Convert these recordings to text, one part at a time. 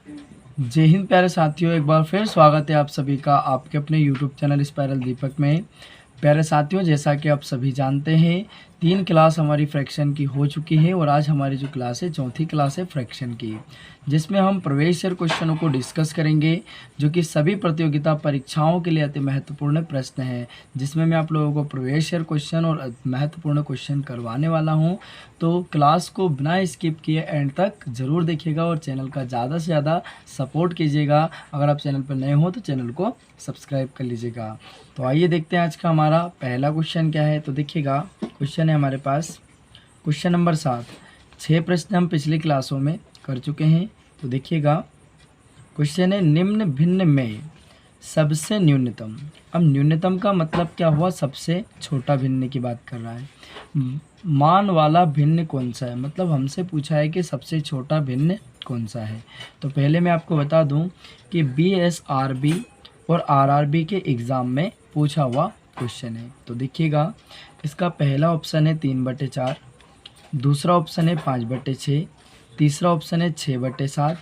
जय हिंद प्यारे साथियों, एक बार फिर स्वागत है आप सभी का आपके अपने YouTube चैनल स्पाइरल दीपक में। प्यारे साथियों, जैसा कि आप सभी जानते हैं 3 क्लास हमारी फ्रैक्शन की हो चुकी है और आज हमारी जो क्लास है चौथी क्लास है फ्रैक्शन की, जिसमें हम प्रवेश क्वेश्चनों को डिस्कस करेंगे जो कि सभी प्रतियोगिता परीक्षाओं के लिए अति महत्वपूर्ण प्रश्न है, जिसमें मैं आप लोगों को प्रवेश क्वेश्चन और महत्वपूर्ण क्वेश्चन करवाने वाला हूं। तो क्लास को बिना स्किप किए एंड तक ज़रूर देखिएगा और चैनल का ज़्यादा से ज़्यादा सपोर्ट कीजिएगा। अगर आप चैनल पर नए हो तो चैनल को सब्सक्राइब कर लीजिएगा। तो आइए देखते हैं आज का हमारा पहला क्वेश्चन क्या है। तो देखिएगा, क्वेश्चन है हमारे पास क्वेश्चन नंबर 7। 6 प्रश्न हम पिछली क्लासों में कर चुके हैं। तो देखिएगा, क्वेश्चन है निम्न भिन्न में सबसे न्यूनतम। अब न्यूनतम का मतलब क्या हुआ? सबसे छोटा भिन्न की बात कर रहा है। मान वाला भिन्न कौन सा है, मतलब हमसे पूछा है कि सबसे छोटा भिन्न कौन सा है। तो पहले मैं आपको बता दूं कि BSRB और RRB के एग्ज़ाम में पूछा हुआ क्वेश्चन है। तो देखिएगा, इसका पहला ऑप्शन है 3/4, दूसरा ऑप्शन है 5/6, तीसरा ऑप्शन है 6/7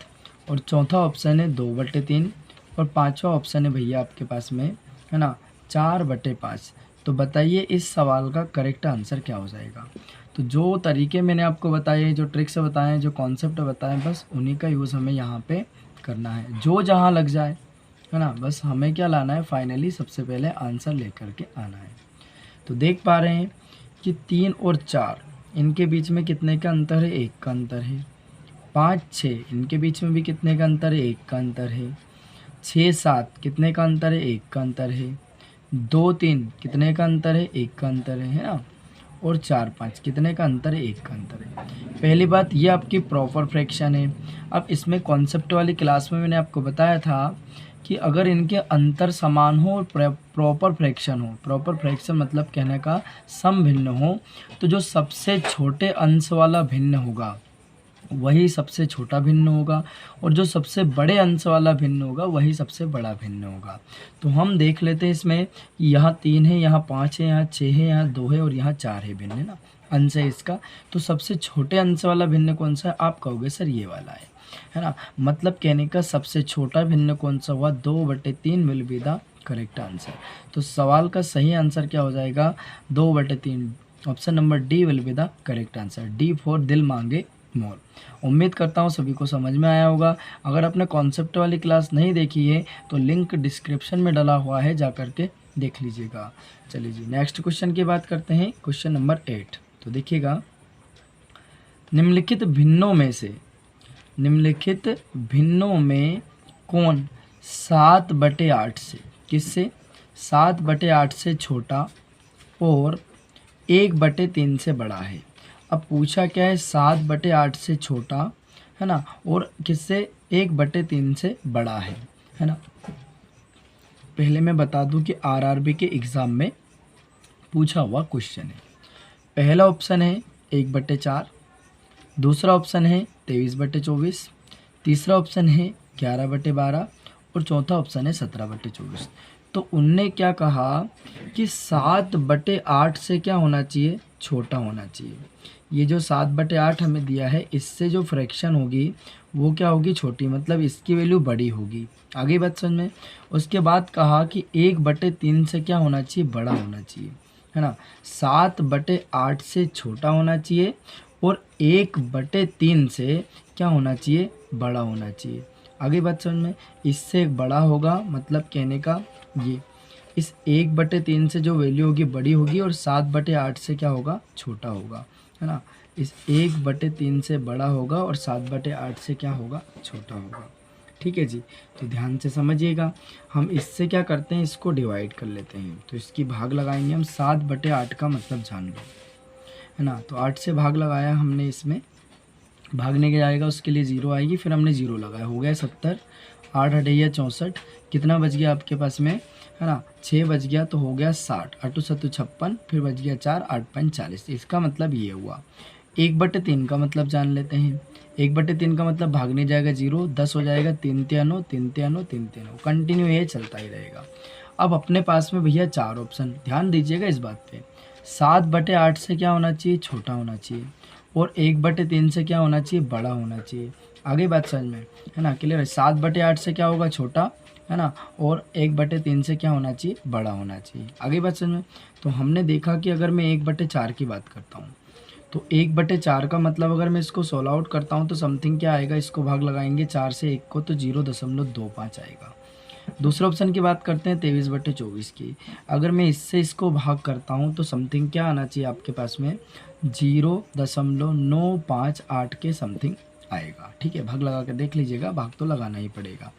और चौथा ऑप्शन है 2/3 और पांचवा ऑप्शन है भैया आपके पास में, है ना, 4/5। तो बताइए इस सवाल का करेक्ट आंसर क्या हो जाएगा। तो जो तरीके मैंने आपको बताए, जो ट्रिक्स बताए, जो कॉन्सेप्ट बताए, बस उन्हीं का यूज़ हमें यहाँ पे करना है, जो जहाँ लग जाए, है ना। बस हमें क्या लाना है, फाइनली सबसे पहले आंसर लेकर के आना है। तो देख पा रहे हैं कि 3 और 4 इनके बीच में कितने का अंतर है? 1 का अंतर है। 5, 6 इनके बीच में भी कितने का अंतर है? 1 का अंतर है। 6, 7 कितने का अंतर है? 1 का अंतर है। 2, 3 कितने का अंतर है? 1 का अंतर है ना। और 4, 5 कितने का अंतर है? 1 का अंतर है। पहली बात, ये आपकी प्रॉपर फ्रैक्शन है। अब इसमें कॉन्सेप्ट वाली क्लास में मैंने आपको बताया था कि अगर इनके अंतर समान हो और प्रॉपर फ्रैक्शन हो, प्रॉपर फ्रैक्शन मतलब कहने का सम भिन्न हो, तो जो सबसे छोटे अंश वाला भिन्न होगा वही सबसे छोटा भिन्न होगा और जो सबसे बड़े अंश वाला भिन्न होगा वही सबसे बड़ा भिन्न होगा। तो हम देख लेते हैं इसमें, यहाँ 3 है, यहाँ 5 है, यहाँ 6 है, यहाँ 2 है और यहाँ 4 है भिन्न, है ना, अंश है इसका। तो सबसे छोटे अंश वाला भिन्न कौन सा है? आप कहोगे सर ये वाला है ना। मतलब कहने का सबसे छोटा भिन्न कौन सा हुआ? 2/3 will be the correct answer. तो सवाल का सही आंसर क्या हो जाएगा? 2/3। Option number D will be the correct answer. D for दिल मांगे मोर। उम्मीद करता हूँ सभी को समझ में आया होगा। अगर आपने कॉन्सेप्ट वाली क्लास नहीं देखी है तो लिंक डिस्क्रिप्शन में डला हुआ है, जा करके देख लीजिएगा। चलिए जी, नेक्स्ट क्वेश्चन की बात करते हैं, क्वेश्चन नंबर 8। तो देखिएगा, निम्नलिखित भिन्नों में कौन 7/8 से, किससे? 7/8 से छोटा और 1/3 से बड़ा है। अब पूछा क्या है? 7/8 से छोटा, है ना, और किससे? 1/3 से बड़ा है ना। पहले मैं बता दूं कि RRB के एग्ज़ाम में पूछा हुआ क्वेश्चन है। पहला ऑप्शन है 1/4, दूसरा ऑप्शन है 23/24, तीसरा ऑप्शन है 11/12 और चौथा ऑप्शन है 17/24। तो उनने क्या कहा कि 7/8 से क्या होना चाहिए? छोटा होना चाहिए। ये जो 7/8 हमें दिया है, इससे जो फ्रैक्शन होगी वो क्या होगी? छोटी, मतलब इसकी वैल्यू बड़ी होगी। आगे बात समझ में। उसके बाद कहा कि 1/3 से क्या होना चाहिए? बड़ा होना चाहिए, है ना। 7/8 से छोटा होना चाहिए और 1/3 से क्या होना चाहिए? बड़ा होना चाहिए। आगे बात समझ में। इससे बड़ा होगा मतलब कहने का ये, इस 1/3 से जो वैल्यू होगी बड़ी होगी और 7/8 से क्या होगा? छोटा होगा, है ना। इस 1/3 से बड़ा होगा और 7/8 से क्या होगा? छोटा होगा। ठीक है जी। तो ध्यान से समझिएगा। हम इससे क्या करते हैं? इसको डिवाइड कर लेते हैं। तो इसकी भाग लगाएंगे हम। 7/8 का मतलब जान लो, है ना। तो 8 से भाग लगाया हमने, इसमें भागने के जाएगा उसके लिए 0 आएगी, फिर हमने 0 लगाया, हो गया 70। 8 हटैया 64, कितना बच गया आपके पास में, है ना, 6 बच गया तो हो गया 60। 8 7 56, फिर बच गया 4, 8 5 40। इसका मतलब ये हुआ। 1/3 का मतलब जान लेते हैं। 1/3 का मतलब भागने जाएगा 0, 10 हो जाएगा, 3 3 9, 3 3 9, 3 3 9, कंटिन्यू ये चलता ही रहेगा। अब अपने पास में भैया 4 ऑप्शन, ध्यान दीजिएगा इस बात पे। 7/8 से क्या होना चाहिए? छोटा होना चाहिए और 1/3 से क्या होना चाहिए? बड़ा होना चाहिए। आगे बात समझ में, है ना, क्लियर है। 7/8 से क्या होगा, छोटा, है ना, और 1/3 से क्या होना चाहिए, बड़ा होना चाहिए। आगे बात समझ में। तो हमने देखा कि अगर मैं 1/4 की बात करता हूँ तो 1/4 का मतलब अगर मैं इसको सोल्व आउट करता हूँ तो समथिंग क्या आएगा, इसको भाग लगाएंगे 4 से 1 को तो 0.25 आएगा। दूसरे ऑप्शन की बात करते हैं 23/24 की। अगर मैं इससे इसको भाग करता हूँ तो समथिंग क्या आना चाहिए आपके पास में, 0.958 के समथिंग आएगा। ठीक है, भाग लगा कर देख लीजिएगा, भाग तो लगाना ही पड़ेगा।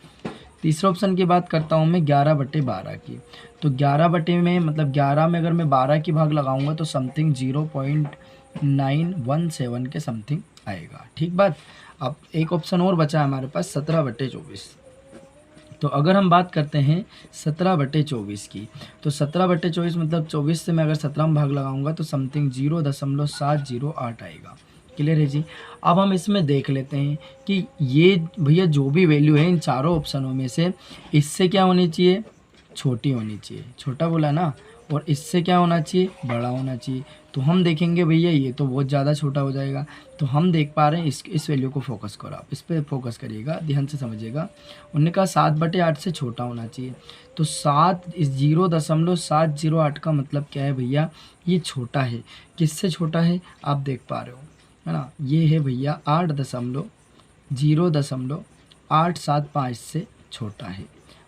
तीसरे ऑप्शन की बात करता हूँ मैं 11/12 की। तो 11 बटे में मतलब 11 में अगर मैं 12 की भाग लगाऊंगा तो समथिंग 0.917 के समथिंग आएगा। ठीक बात। अब एक ऑप्शन और बचा है हमारे पास 17/24। तो अगर हम बात करते हैं 17/24 की, तो 17/24 मतलब 24 से मैं अगर 17 में भाग लगाऊंगा तो समथिंग 0.708 आएगा। क्लियर है जी। अब हम इसमें देख लेते हैं कि ये भैया जो भी वैल्यू है इन चारों ऑप्शनों में से इससे क्या होनी चाहिए, छोटी होनी चाहिए, छोटा बोला ना, और इससे क्या होना चाहिए, बड़ा होना चाहिए। तो हम देखेंगे भैया ये तो बहुत ज़्यादा छोटा हो जाएगा। तो हम देख पा रहे हैं इस वैल्यू को फोकस करो, आप इस पर फोकस करिएगा, ध्यान से समझिएगा। उन्होंने कहा 7/8 से छोटा होना चाहिए। तो 0.708 का मतलब क्या है भैया, ये छोटा है। किससे छोटा है आप देख पा रहे हो, है ना, ये है भैया 0.875 से छोटा है।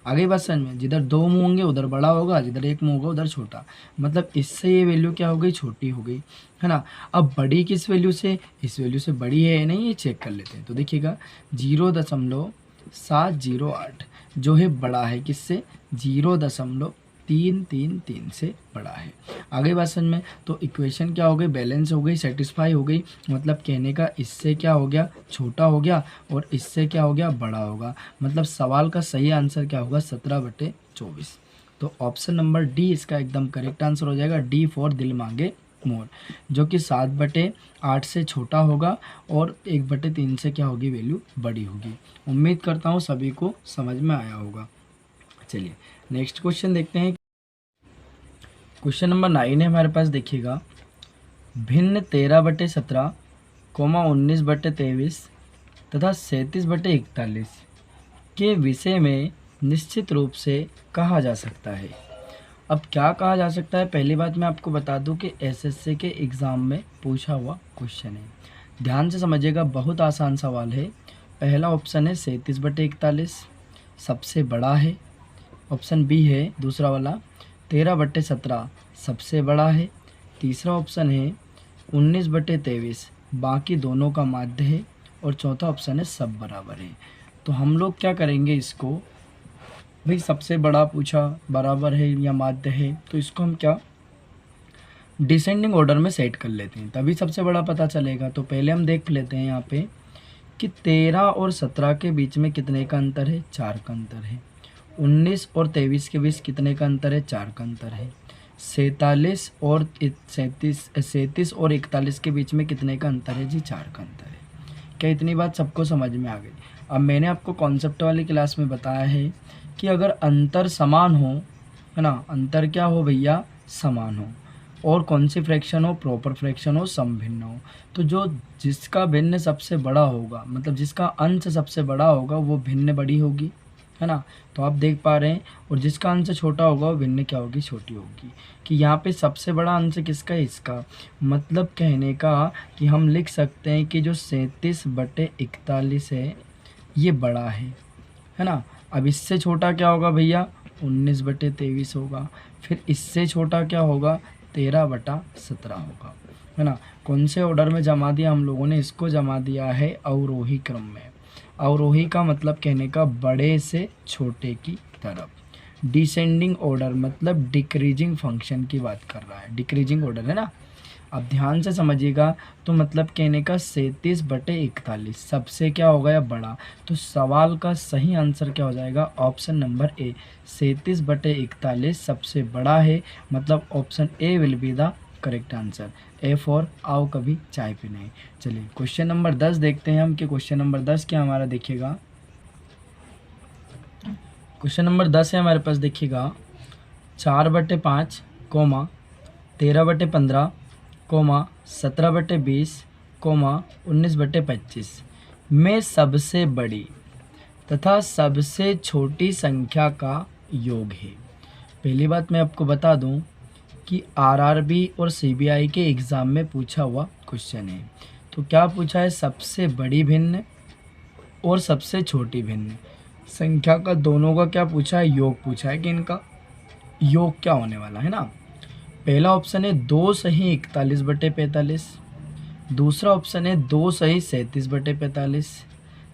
आगे बात समझ में, जिधर 2 मुँह होंगे उधर बड़ा होगा, जिधर 1 मुँह होगा उधर छोटा। मतलब इससे ये वैल्यू क्या हो गई, छोटी हो गई, है ना। अब बड़ी किस वैल्यू से, इस वैल्यू से बड़ी है या नहीं, ये चेक कर लेते हैं। तो देखिएगा 0.708 जो है बड़ा है किससे, 0.333 से बड़ा है। आगे बात समझ में। तो इक्वेशन क्या हो गई, बैलेंस हो गई, सेटिस्फाई हो गई। मतलब कहने का इससे क्या हो गया, छोटा हो गया, और इससे क्या हो गया, बड़ा होगा। मतलब सवाल का सही आंसर क्या होगा, 17/24। तो ऑप्शन नंबर डी इसका एकदम करेक्ट आंसर हो जाएगा, डी फॉर दिल मांगे मोर, जो कि 7/8 से छोटा होगा और 1/3 से क्या होगी, वैल्यू बड़ी होगी। उम्मीद करता हूँ सभी को समझ में आया होगा। चलिए नेक्स्ट क्वेश्चन देखते हैं। क्वेश्चन नंबर 9 है हमारे पास, देखिएगा। भिन्न 13/17, 19/23 तथा 37/41 के विषय में निश्चित रूप से कहा जा सकता है। अब क्या कहा जा सकता है, पहली बात मैं आपको बता दूं कि एसएससी के एग्ज़ाम में पूछा हुआ क्वेश्चन है। ध्यान से समझिएगा, बहुत आसान सवाल है। पहला ऑप्शन है 37/41 सबसे बड़ा है। ऑप्शन बी है दूसरा वाला 13/17 सबसे बड़ा है। तीसरा ऑप्शन है 19/23 बाकी दोनों का माध्य है। और चौथा ऑप्शन है सब बराबर है। तो हम लोग क्या करेंगे, इसको भाई सबसे बड़ा पूछा, बराबर है या माध्य है, तो इसको हम क्या डिसेंडिंग ऑर्डर में सेट कर लेते हैं, तभी सबसे बड़ा पता चलेगा। तो पहले हम देख लेते हैं यहाँ पे कि 13 और 17 के बीच में कितने का अंतर है, 4 का अंतर है। 19 और 23 के बीच कितने का अंतर है, 4 का अंतर है। 47 और 37 और 41 के बीच में कितने का अंतर है जी, 4 का अंतर है। क्या इतनी बात सबको समझ में आ गई। अब मैंने आपको कॉन्सेप्ट वाली क्लास में बताया है कि अगर अंतर समान हो, है ना, अंतर क्या हो भैया, समान हो, और कौन सी फ्रैक्शन हो, प्रॉपर फ्रैक्शन हो, समभिन्न हो, तो जो जिसका भिन्न सबसे बड़ा होगा, मतलब जिसका अंश सबसे बड़ा होगा वो भिन्न बड़ी होगी, है ना। तो आप देख पा रहे हैं, और जिसका अंश छोटा होगा वो भिन्न क्या होगी, छोटी होगी। कि यहाँ पे सबसे बड़ा अंश किसका है, इसका। मतलब कहने का कि हम लिख सकते हैं कि जो 37/41 है ये बड़ा है ना। अब इससे छोटा क्या होगा भैया, 19/23 होगा। फिर इससे छोटा क्या होगा, 13/17 होगा, है ना। कौन से ऑर्डर में जमा दिया हम लोगों ने, इसको जमा दिया है अवरोही क्रम में। अवरोही का मतलब कहने का बड़े से छोटे की तरफ। डिसेंडिंग ऑर्डर मतलब डिक्रीजिंग फंक्शन की बात कर रहा है, डिक्रीजिंग ऑर्डर है ना। अब ध्यान से समझिएगा, तो मतलब कहने का 37/41 सबसे क्या होगा या बड़ा। तो सवाल का सही आंसर क्या हो जाएगा, ऑप्शन नंबर ए 37/41 सबसे बड़ा है। मतलब option A will be the correct answer. A for आओ कभी चाय पीने। चलिए क्वेश्चन नंबर 10 देखते हैं हम कि क्वेश्चन नंबर 10 क्या हमारा, देखिएगा। क्वेश्चन नंबर 10 है हमारे पास, देखिएगा। 4/5, 13/15, 17/20, 19/25 में सबसे बड़ी तथा सबसे छोटी संख्या का योग है। पहली बात मैं आपको बता दूं कि आरआरबी और सीबीआई के एग्ज़ाम में पूछा हुआ क्वेश्चन है। तो क्या पूछा है, सबसे बड़ी भिन्न और सबसे छोटी भिन्न संख्या का दोनों का क्या पूछा है, योग पूछा है कि इनका योग क्या होने वाला है ना। पहला ऑप्शन है 2 सही 41/45, दूसरा ऑप्शन है 2 सही 37/45,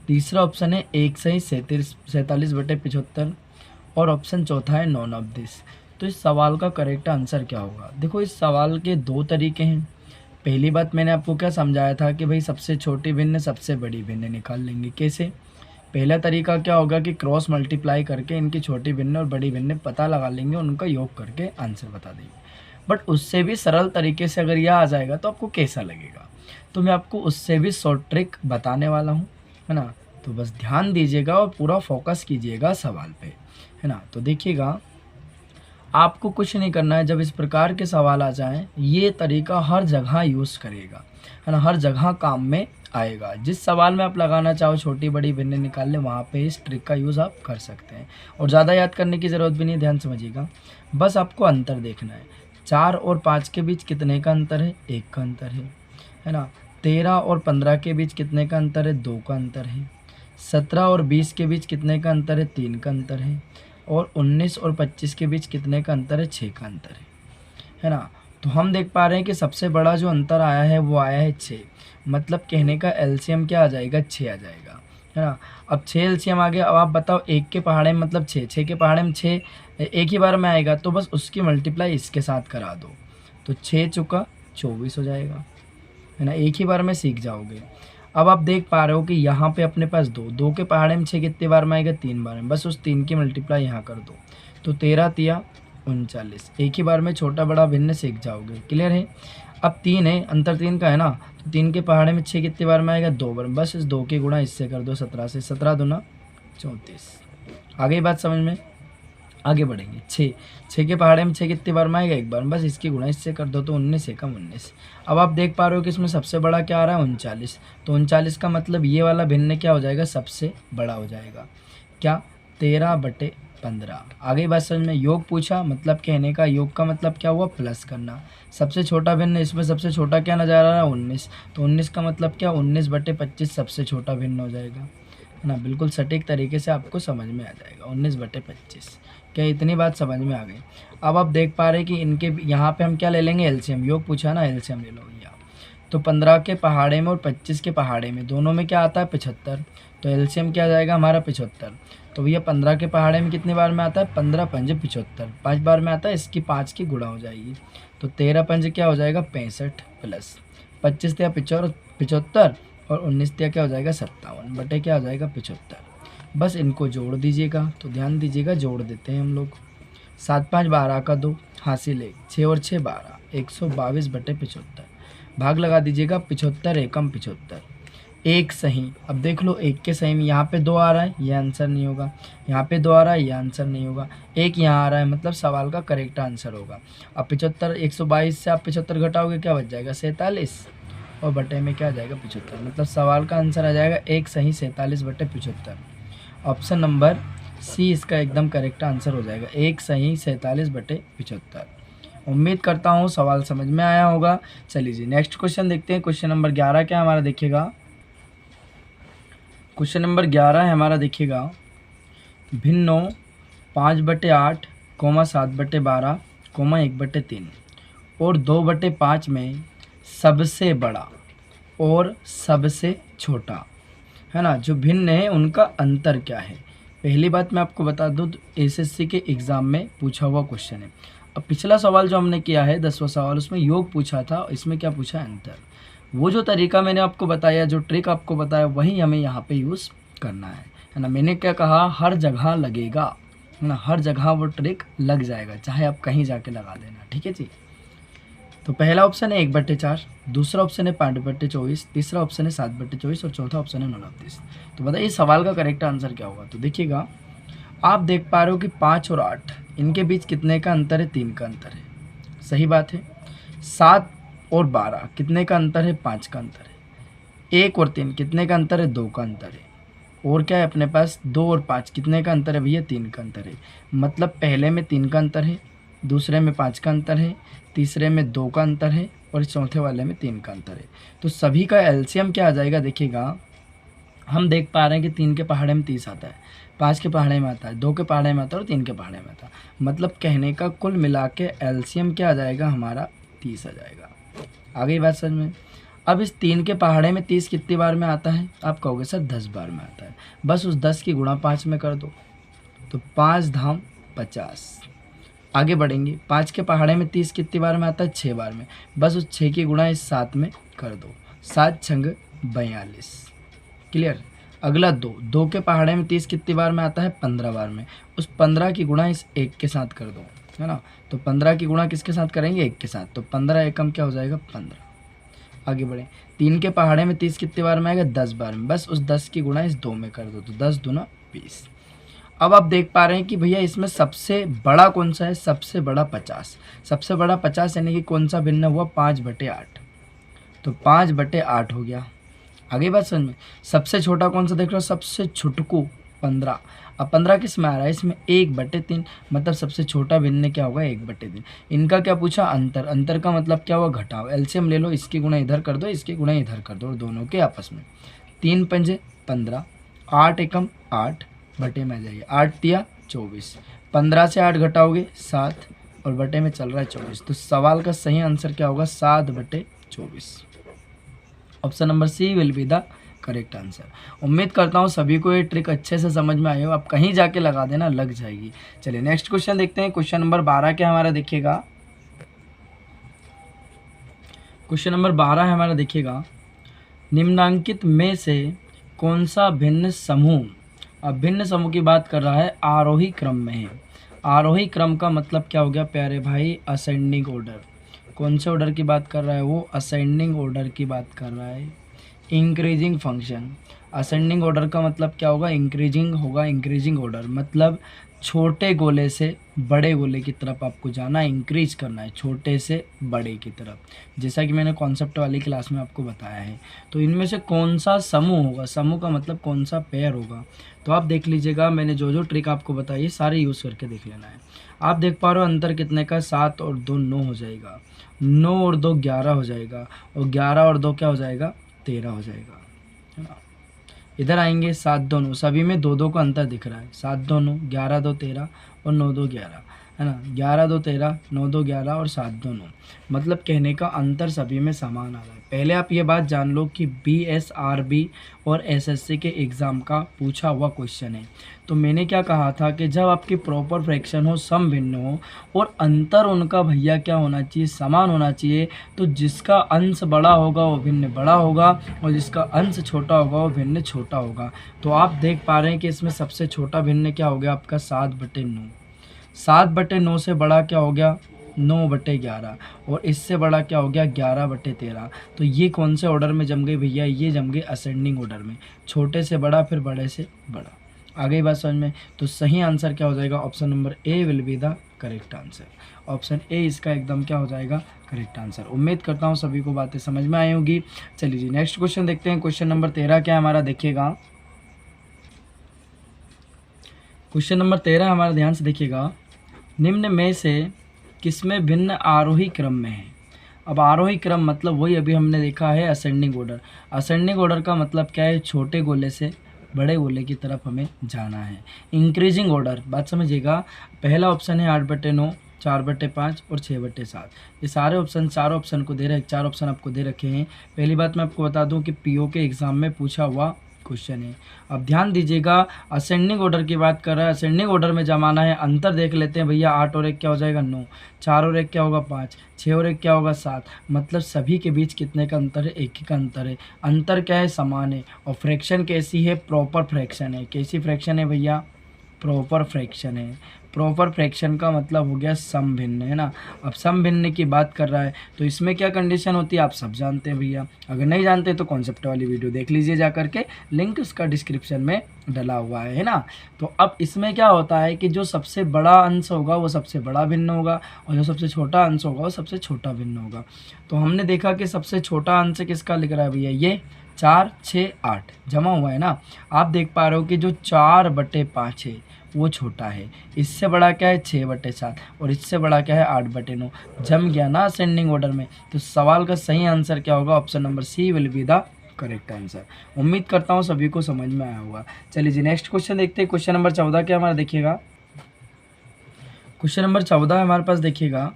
तीसरा ऑप्शन है 1 सही 47/75 और ऑप्शन चौथा है नॉन ऑफ दिस। तो इस सवाल का करेक्ट आंसर क्या होगा। देखो इस सवाल के दो तरीके हैं। पहली बात मैंने आपको क्या समझाया था कि भाई सबसे छोटी भिन्न सबसे बड़ी भिन्न निकाल लेंगे। कैसे, पहला तरीका क्या होगा कि क्रॉस मल्टीप्लाई करके इनकी छोटी भिन्न और बड़ी भिन्न पता लगा लेंगे, उनका योग करके आंसर बता देंगे। बट उससे भी सरल तरीके से अगर यह आ जाएगा तो आपको कैसा लगेगा, तो मैं आपको उससे भी शॉर्ट ट्रिक बताने वाला हूँ, है ना। तो बस ध्यान दीजिएगा और पूरा फोकस कीजिएगा सवाल पे, है ना। तो देखिएगा, आपको कुछ नहीं करना है। जब इस प्रकार के सवाल आ जाएं, ये तरीका हर जगह यूज़ करेगा, है ना, हर जगह काम में आएगा। जिस सवाल में आप लगाना चाहो छोटी बड़ी भिन्न निकाल लें, वहाँ पे इस ट्रिक का यूज़ आप कर सकते हैं। और ज़्यादा याद करने की ज़रूरत भी नहीं, ध्यान समझिएगा। बस आपको अंतर देखना है। 4 और 5 के बीच कितने का अंतर है, 1 का अंतर है ना। 13 और 15 के बीच कितने का अंतर है, 2 का अंतर है। 17 और 20 के बीच कितने का अंतर है, 3 का अंतर है। और 19 और 25 के बीच कितने का अंतर है, 6 का अंतर है ना। तो हम देख पा रहे हैं कि सबसे बड़ा जो अंतर आया है वो आया है 6। मतलब कहने का एलसीएम क्या आ जाएगा, 6 आ जाएगा, है ना। अब 6 एलसीएम आ गया। अब आप बताओ, 1 के पहाड़े में मतलब 6, 6 के पहाड़े में 6 एक ही बार में आएगा, तो बस उसकी मल्टीप्लाई इसके साथ करा दो, तो 6 चुका 24 हो जाएगा, है ना। एक ही बार में सीख जाओगे। अब आप देख पा रहे हो कि यहाँ पे अपने पास 2 के पहाड़े में 6 कितने बार में आएगा, 3 बार में। बस उस 3 की मल्टीप्लाई यहाँ कर दो, तो 13 तिया 39। एक ही बार में छोटा बड़ा भिन्न सीख जाओगे। क्लियर है। अब 3 है, अंतर 3 का है ना, तो 3 के पहाड़े में 6 कितने बार में आएगा, 2 बार। बस इस 2 की गुणा इससे कर दो 17 से, 17 दूना 34। आगे बात समझ में, आगे बढ़ेंगे। 6 के पहाड़े में 6 कितनी बार में आएगा, 1 बार। बस इसकी गुणा इससे कर दो, तो 19 एकम 19। अब आप देख पा रहे हो कि इसमें सबसे बड़ा क्या आ रहा है, 39। तो 39 का मतलब ये वाला भिन्न क्या हो जाएगा, सबसे बड़ा हो जाएगा। क्या, 13/15। आगे बात समझ में। योग पूछा, मतलब कहने का योग का मतलब क्या हुआ, प्लस करना। सबसे छोटा भिन्न, इसमें सबसे छोटा क्या नजर आ रहा है, 19। तो 19 का मतलब क्या, 19/25 सबसे छोटा भिन्न हो जाएगा, है ना। बिल्कुल सटीक तरीके से आपको समझ में आ जाएगा, 19/25। क्या इतनी बात समझ में आ गई। अब आप देख पा रहे हैं कि इनके यहाँ पे हम क्या ले लेंगे, एलसीएम। योग पूछा ना, एलसीएम ले लो भैया। तो 15 के पहाड़े में और 25 के पहाड़े में दोनों में क्या आता है, 75। तो एलसीएम क्या आ जाएगा हमारा, 75। तो भैया 15 के पहाड़े में कितनी बार में आता है, 15 पंजे 75, 5 बार में आता है। इसकी 5 की गुणा हो जाएगी, तो 13 पंजे क्या हो जाएगा, 65 प्लस 25 या 75 और 19 क्या हो जाएगा, 57 बटे क्या हो जाएगा, 75। बस इनको जोड़ दीजिएगा। तो ध्यान दीजिएगा, जोड़ देते हैं हम लोग। 7 5 12 का 2 हासिल 1, 6 और 6 12, 122/75। भाग लगा दीजिएगा, 75 एकम 75। एक सही, अब देख लो, एक के सही में यहाँ पे 2 आ रहा है, ये आंसर नहीं होगा। यहाँ पे 2 आ रहा है, ये आंसर नहीं होगा। एक यहाँ आ रहा है, मतलब सवाल का करेक्ट आंसर होगा। अब 75, 122 से आप 75 घटाओगे, क्या बच जाएगा, 47 और बटे में क्या आ जाएगा, 75। मतलब सवाल का आंसर आ जाएगा एक सही 47/75। ऑप्शन नंबर सी इसका एकदम करेक्ट आंसर हो जाएगा, एक सही 47/75। उम्मीद करता हूँ सवाल समझ में आया होगा। चलिए जी, नेक्स्ट क्वेश्चन देखते हैं। क्वेश्चन नंबर 11 क्या हमारा, देखिएगा। क्वेश्चन नंबर 11 है हमारा, देखिएगा। भिन्नों 5/8, 7/12, 1/3 और 2/5 में सबसे बड़ा और सबसे छोटा, है ना, जो भिन्न है उनका अंतर क्या है। पहली बात मैं आपको बता दूं, तो एसएससी के एग्ज़ाम में पूछा हुआ क्वेश्चन है। अब पिछला सवाल जो हमने किया है 10वां सवाल, उसमें योग पूछा था, इसमें क्या पूछा है, अंतर। वो जो तरीका मैंने आपको बताया, जो ट्रिक आपको बताया, वही हमें यहाँ पे यूज़ करना है ना। मैंने क्या कहा, हर जगह लगेगा, है ना, हर जगह वो ट्रिक लग जाएगा, चाहे आप कहीं जाके लगा देना, ठीक है जी। तो पहला ऑप्शन है 1/4, दूसरा ऑप्शन है 5/24, तीसरा ऑप्शन है 7/24 और चौथा ऑप्शन है 9/30। तो बताइए सवाल का करेक्ट आंसर क्या होगा। तो देखिएगा, आप देख पा रहे हो कि 5 और 8 इनके बीच कितने का अंतर है, 3 का अंतर है, सही बात है। 7 और 12 कितने का अंतर है, 5 का अंतर है। 1 और 3 कितने का अंतर है? 2 का अंतर है। और क्या है अपने पास? 2 और 5 कितने का अंतर है भैया? 3 का अंतर है। मतलब पहले में 3 का अंतर है, दूसरे में 5 का अंतर है, तीसरे में 2 का अंतर है और चौथे वाले में 3 का अंतर है। तो सभी का एलसीएम क्या आ जाएगा? देखिएगा, हम देख पा रहे हैं कि 3 के पहाड़े में 30 आता है, 5 के पहाड़े में आता है, 2 के पहाड़े में आता है और 3 के पहाड़े में आता है। मतलब कहने का कुल मिला के एलसीएम क्या आ जाएगा हमारा? 30 आ जाएगा। आ गई बात समझ में? अब इस 3 के पहाड़े में 30 कितनी बार में आता है? आप कहोगे सर 10 बार में आता है। बस उस 10 की गुणा 5 में कर दो, तो 5 धाम 50। आगे बढ़ेंगे, 5 के पहाड़े में 30 कितनी बार में आता है? 6 बार में। बस उस 6 की गुणा इस 7 में कर दो, 7 छंग 42। क्लियर? अगला 2 के पहाड़े में 30 कितनी बार में आता है? 15 बार में। उस 15 की गुणा इस 1 के साथ कर दो, है ना। तो 15 की गुणा किसके साथ करेंगे? 1 के साथ। तो 15 एकम क्या हो जाएगा? 15। आगे बढ़े, 3 के पहाड़े में 30 कितनी बार में आएगा? 10 बार में। बस उस 10 की गुणा इस 2 में कर दो, तो 10 दूना 20। अब आप देख पा रहे हैं कि भैया इसमें सबसे बड़ा कौन सा है? सबसे बड़ा 50। सबसे बड़ा 50 यानी कि कौन सा भिन्न हुआ? 5/8। तो 5/8 हो गया। आगे बात समझ में? सबसे छोटा कौन सा देख रहे हो? सबसे छुटकू 15। अब 15 किस में आ रहा है? इसमें 1/3। मतलब सबसे छोटा भिन्न क्या होगा? 1/3। इनका क्या पूछा? अंतर। अंतर का मतलब क्या हुआ? घटाव। एलसीएम ले लो, इसकी गुणा इधर कर दो, इसकी गुणा इधर कर दो, और दोनों के आपस में 3 पंजे 15, 8 एकम 8 बटे में आ जाइए, 8 तिया 24। 15 से 8 घटाओगे 7 और बटे में चल रहा है 24। तो सवाल का सही आंसर क्या होगा? 7/24। Option number C will be the correct answer. उम्मीद करता हूँ सभी को ये ट्रिक अच्छे से समझ में आई हो। आप कहीं जाके लगा देना, लग जाएगी। चलिए नेक्स्ट क्वेश्चन देखते हैं। क्वेश्चन नंबर 12 क्या हमारा? देखिएगा, क्वेश्चन नंबर 12 है हमारा। देखिएगा, निम्नांकित में से कौन सा भिन्न समूह, अब भिन्न समूह की बात कर रहा है, आरोही क्रम में है। आरोही क्रम का मतलब क्या हो गया प्यारे भाई? Ascending order. कौन से ऑर्डर की बात कर रहा है वो? असेंडिंग ऑर्डर की बात कर रहा है। Increasing function. असेंडिंग ऑर्डर का मतलब क्या होगा? इंक्रीजिंग होगा। इंक्रीजिंग ऑर्डर मतलब छोटे गोले से बड़े गोले की तरफ आपको जाना, इंक्रीज करना है छोटे से बड़े की तरफ, जैसा कि मैंने कॉन्सेप्ट वाली क्लास में आपको बताया है। तो इनमें से कौन सा समूह होगा? समूह का मतलब कौन सा पेयर होगा? तो आप देख लीजिएगा, मैंने जो जो ट्रिक आपको बताई है सारे यूज़ करके देख लेना है। आप देख पा रहे हो अंतर कितने का? 7 और 2 9 हो जाएगा, 9 और 2 11 हो जाएगा, और 11 और 2 क्या हो जाएगा? 13 हो जाएगा, है ना। इधर आएंगे 7 2 9, सभी में 2 2 का अंतर दिख रहा है। 7 2 9, 11 2 13 और 9 2 11, है ना। 11 2 13, 9 2 11 और 7 2 9। मतलब कहने का अंतर सभी में समान आ रहा है। पहले आप ये बात जान लो कि BSRB और SSC के एग्ज़ाम का पूछा हुआ क्वेश्चन है। तो मैंने क्या कहा था कि जब आपकी प्रॉपर फ्रैक्शन हो, सम भिन्न हो और अंतर उनका भैया क्या होना चाहिए? समान होना चाहिए। तो जिसका अंश बड़ा होगा वो भिन्न बड़ा होगा, और जिसका अंश छोटा होगा वो भिन्न छोटा होगा। तो आप देख पा रहे हैं कि इसमें सबसे छोटा भिन्न क्या हो गया आपका? 7/9। 7/9 से बड़ा क्या हो गया? 9/11। और इससे बड़ा क्या हो गया? 11/13। तो ये कौन से ऑर्डर में जम गई भैया? ये जम गई असेंडिंग ऑर्डर में, छोटे से बड़ा फिर बड़े से बड़ा। आ गई बात समझ में? तो सही आंसर क्या हो जाएगा? Option number A will be the correct answer. Option A इसका एकदम क्या हो जाएगा? Correct answer. उम्मीद करता हूँ सभी को बातें समझ में आई होगी। चलिए जी नेक्स्ट क्वेश्चन देखते हैं। क्वेश्चन नंबर 13 क्या है हमारा? देखिएगा, क्वेश्चन नंबर 13 हमारा, ध्यान से देखिएगा। निम्न में से किसमें भिन्न आरोही क्रम में है? अब आरोही क्रम मतलब वही अभी हमने देखा है, असेंडिंग ऑर्डर। असेंडिंग ऑर्डर का मतलब क्या है? छोटे गोले से बड़े गोले की तरफ हमें जाना है। इंक्रीजिंग ऑर्डर, बात समझिएगा। पहला ऑप्शन है 8/9, 4/5 और 6/7। ये सारे ऑप्शन, चारों ऑप्शन को दे रहे, 4 ऑप्शन आपको दे रखे हैं। पहली बात मैं आपको बता दूं कि PO के एग्ज़ाम में पूछा हुआ क्वेश्चन है। अब ध्यान दीजिएगा, असेंडिंग ऑर्डर की बात कर रहा है। असेंडिंग ऑर्डर में जमाना है। अंतर देख लेते हैं भैया। 8 और 1 क्या हो जाएगा? 9। 4 और 1 क्या होगा? 5। 6 और 1 क्या होगा? 7। मतलब सभी के बीच कितने का अंतर है? 1 का अंतर है। अंतर क्या है? समान है। और फ्रैक्शन कैसी है? प्रॉपर फ्रैक्शन है। कैसी फ्रैक्शन है भैया? प्रॉपर फ्रैक्शन है। प्रॉपर फ्रैक्शन का मतलब हो गया सम भिन्न, है ना। अब सम भिन्न की बात कर रहा है तो इसमें क्या कंडीशन होती है? आप सब जानते हैं भैया। अगर नहीं जानते तो कॉन्सेप्ट वाली वीडियो देख लीजिए जा करके, लिंक उसका डिस्क्रिप्शन में डला हुआ है ना। तो अब इसमें क्या होता है कि जो सबसे बड़ा अंश होगा वो सबसे बड़ा भिन्न होगा, और जो सबसे छोटा अंश होगा वो सबसे छोटा भिन्न होगा। तो हमने देखा कि सबसे छोटा अंश किसका लिख रहा है भैया? ये 4 6 8 जमा हुआ है ना। आप देख पा रहे हो कि जो 4/5 है वो छोटा है, इससे बड़ा क्या है 6/7 और इससे बड़ा क्या है 8/9। जम गया ना असेंडिंग ऑर्डर में। तो सवाल का सही आंसर क्या होगा? Option number C will be the correct answer. उम्मीद करता हूँ सभी को समझ में आया होगा। चलिए जी नेक्स्ट क्वेश्चन देखते हैं। क्वेश्चन नंबर 14 क्या हमारा देखिएगा। क्वेश्चन नंबर 14 हमारे पास देखिएगा,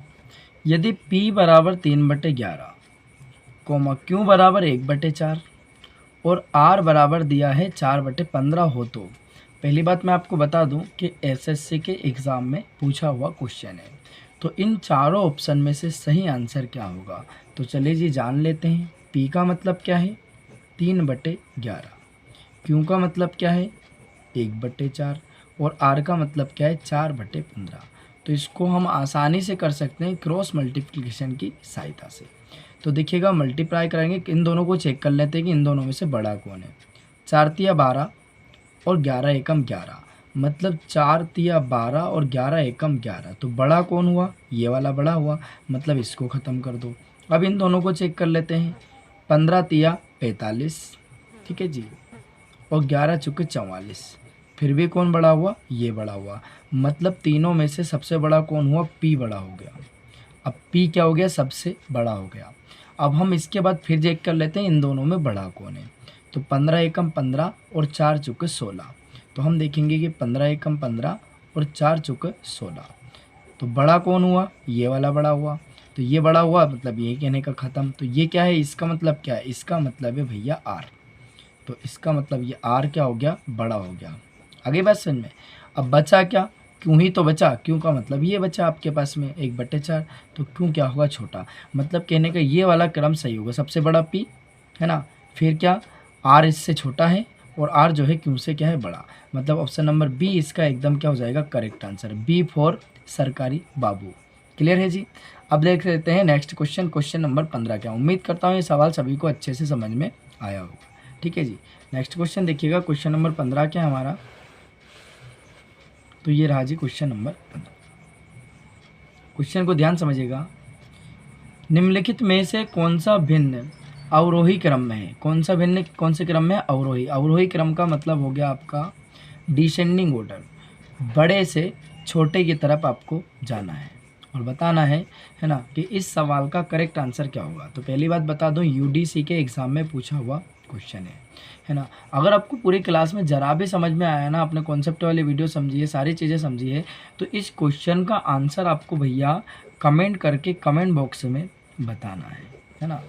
यदि P बराबर 3/11 कोमा Q बराबर 1/4 और R बराबर दिया है 4/15 हो तो। पहली बात मैं आपको बता दूं कि एसएससी के एग्ज़ाम में पूछा हुआ क्वेश्चन है। तो इन चारों ऑप्शन में से सही आंसर क्या होगा? तो चलिए जी जान लेते हैं। P का मतलब क्या है? 3/11। Q का मतलब क्या है? 1/4 और R का मतलब क्या है? 4/15। तो इसको हम आसानी से कर सकते हैं क्रॉस मल्टीप्लिकेशन की सहायता से। तो देखिएगा मल्टीप्लाई कराएंगे, इन दोनों को चेक कर लेते हैं कि इन दोनों में से बड़ा कौन है। 4 तिया 12 और 11 एकम 11, मतलब 4 तिया 12 और 11 एकम 11। तो बड़ा कौन हुआ? ये वाला बड़ा हुआ, मतलब इसको ख़त्म कर दो। अब इन दोनों को चेक कर लेते हैं। 15 तिया 45, ठीक है जी, और 11 चुके 44। फिर भी कौन बड़ा हुआ? ये बड़ा हुआ, मतलब तीनों में से सबसे बड़ा कौन हुआ? P बड़ा हो गया। अब P क्या हो गया? सबसे बड़ा हो गया। अब हम इसके बाद फिर चेक कर लेते हैं इन दोनों में बड़ा कौन है। तो 15 एकम 15 और 4 चुके 16। तो हम देखेंगे कि 15 एकम 15 और 4 चुके 16। तो बड़ा कौन हुआ? ये वाला बड़ा हुआ। तो ये बड़ा हुआ, मतलब ये कहने का ख़त्म। तो ये क्या है? इसका मतलब क्या है? इसका मतलब है भैया R। तो इसका मतलब ये R क्या हो गया? बड़ा हो गया। आगे बात समझ में। अब बचा क्या? क्यों ही तो बचा। क्यों का मतलब ये बचा आपके पास में 1/4। तो क्यों क्या होगा? छोटा। मतलब कहने का ये वाला क्रम सही होगा, सबसे बड़ा P है ना, फिर क्या R इससे छोटा है और R जो है क्यों से क्या है? बड़ा। मतलब ऑप्शन नंबर बी इसका एकदम क्या हो जाएगा? Correct answer. बी फॉर सरकारी बाबू। क्लियर है जी। अब देख लेते हैं नेक्स्ट क्वेश्चन। क्वेश्चन नंबर 15 क्या। उम्मीद करता हूँ ये सवाल सभी को अच्छे से समझ में आया होगा। ठीक है जी। नेक्स्ट क्वेश्चन देखिएगा। क्वेश्चन नंबर 15 क्या हमारा? तो ये रहा जी क्वेश्चन नंबर 15। क्वेश्चन को ध्यान समझिएगा। निम्नलिखित में से कौन सा भिन्न अवरोही क्रम में है? कौन सा भिन्न कौन से क्रम में है? अवरोही। अवरोही क्रम का मतलब हो गया आपका डिसेंडिंग ऑर्डर। बड़े से छोटे की तरफ आपको जाना है और बताना है ना, कि इस सवाल का करेक्ट आंसर क्या होगा। तो पहली बात बता दूं, यूडीसी के एग्ज़ाम में पूछा हुआ क्वेश्चन है ना। अगर आपको पूरी क्लास में ज़रा भी समझ में आया ना, अपने कॉन्सेप्ट वाली वीडियो समझिए, सारी चीज़ें समझिए, तो इस क्वेश्चन का आंसर आपको भैया कमेंट करके कमेंट बॉक्स में बताना है ना।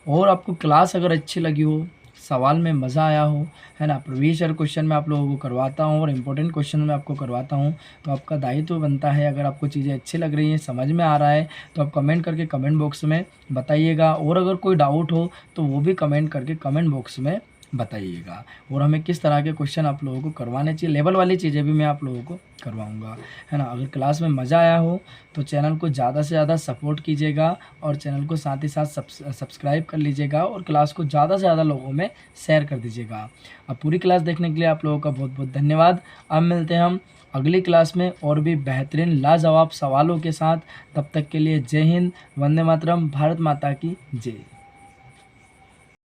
और आपको क्लास अगर अच्छी लगी हो, सवाल में मज़ा आया हो, है ना, प्रीवियस ईयर क्वेश्चन मैं आप लोगों को करवाता हूँ और इम्पोर्टेंट क्वेश्चन मैं आपको करवाता हूँ, तो आपका दायित्व बनता है, अगर आपको चीज़ें अच्छी लग रही हैं, समझ में आ रहा है, तो आप कमेंट करके कमेंट बॉक्स में बताइएगा। और अगर कोई डाउट हो तो वो भी कमेंट करके कमेंट बॉक्स में बताइएगा। और हमें किस तरह के क्वेश्चन आप लोगों को करवाने चाहिए, लेवल वाली चीज़ें भी मैं आप लोगों को करवाऊंगा, है ना। अगर क्लास में मज़ा आया हो तो चैनल को ज़्यादा से ज़्यादा सपोर्ट कीजिएगा और चैनल को साथ ही साथ सब्सक्राइब कर लीजिएगा और क्लास को ज़्यादा से ज़्यादा लोगों में शेयर कर दीजिएगा। अब पूरी क्लास देखने के लिए आप लोगों का बहुत बहुत धन्यवाद। अब मिलते हैं हम अगली क्लास में और भी बेहतरीन लाजवाब सवालों के साथ। तब तक के लिए जय हिंद, वंदे मातरम, भारत माता की जय।